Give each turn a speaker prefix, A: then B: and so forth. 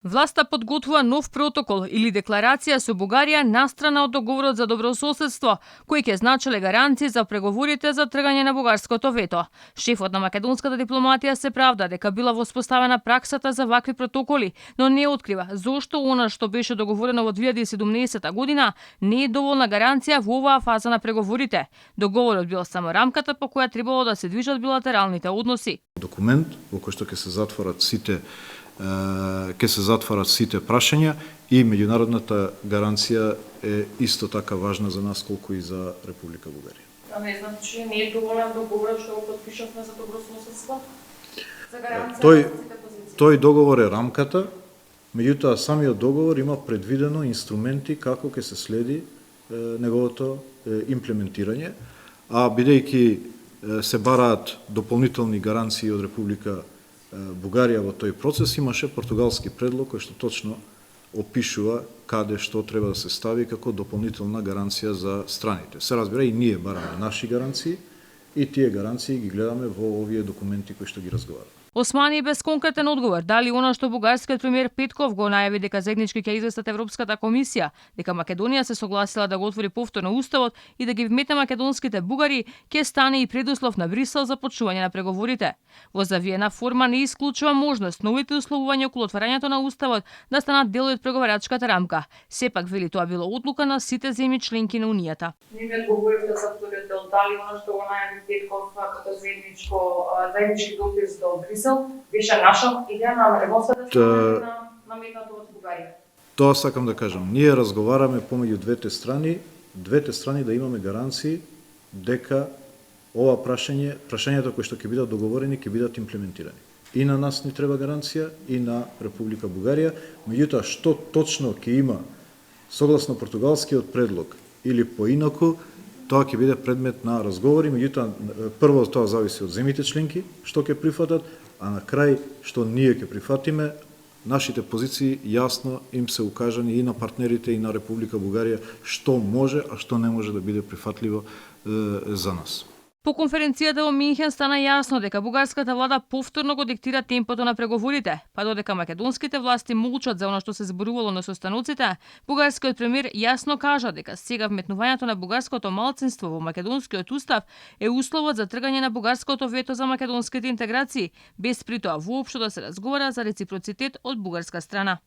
A: Власта подготвува нов протокол или декларација со Бугарија настрана од договорот за добрососедство, кој ќе значеле гаранции за преговорите за тргање на бугарското вето. Шефот на македонската дипломатија се правда дека била воспоставена праксата за вакви протоколи, но не открива зошто она што беше договорено во 2017 година не е доволна гаранција во оваа фаза на преговорите. Договорот бил само рамката по која требало да се движат билатералните односи.
B: Документ во кој што ќе се затворат сите прашања и меѓународната гаранција е исто така важна за нас колку и за Република Бугарија.
A: А не значи не е доволен договорот што го потпишавме за добрососедство? За гаранција
B: тој договор е рамката, меѓутоа самиот договор има предвидено инструменти како ќе се следи неговото имплементирање, а бидејќи се бараат дополнителни гаранции од Република Бугарија во тој процес, имаше португалски предлог кој што точно опишува каде што треба да се стави како дополнителна гаранција за страните. Се разбира, и ние бараме наши гаранции и тие гаранции ги гледаме во овие документи кои што ги разговараме.
A: Османи без конкретен одговор дали она што бугарскиот премиер Петков го најави дека заеднички ќе известат Европската комисија, дека Македонија се согласила да го отвори повторно уставот и да ги вметне македонските бугари, ќе стане и предуслов на Брисел за почнување на преговорите. Во завиена форма не исклучува можност новите условувања околу отварањето на уставот да станат дел од преговарачката рамка. Сепак вели тоа било одлука на сите земји членки на Унијата.
C: Не ми одговоривте за вториот дел, дали она што го најави Петков како заеднички допис до Брисел беше наша идеја на македонската страна наметнато од Бугарија.
B: Тоа сакам да кажам. Ние разговараме помеѓу двете страни да имаме гаранции дека ова прашањата кои што ќе бидат договорени ќе бидат имплементирани. И на нас ни треба гаранција и на Република Бугарија, меѓутоа што точно ќе има согласно португалскиот предлог или поинаку, тоа ќе биде предмет на разговори, меѓутоа прво тоа зависи од земјите членки што ќе прифатат, а на крај што ние ќе прифатиме, нашите позиции јасно им се укажани и на партнерите и на Република Бугарија што може, а што не може да биде прифатливо за нас.
A: По конференцијата во Минхен стана јасно дека бугарската влада повторно го диктира темпото на преговорите, па додека македонските власти молчат за она што се зборувало на состаноците, бугарскиот премиер јасно кажа дека сега вметнувањето на бугарското малцинство во македонскиот устав е условот за тргање на бугарското вето за македонските интеграции, без при тоа воопшто да се разговара за реципроцитет од бугарска страна.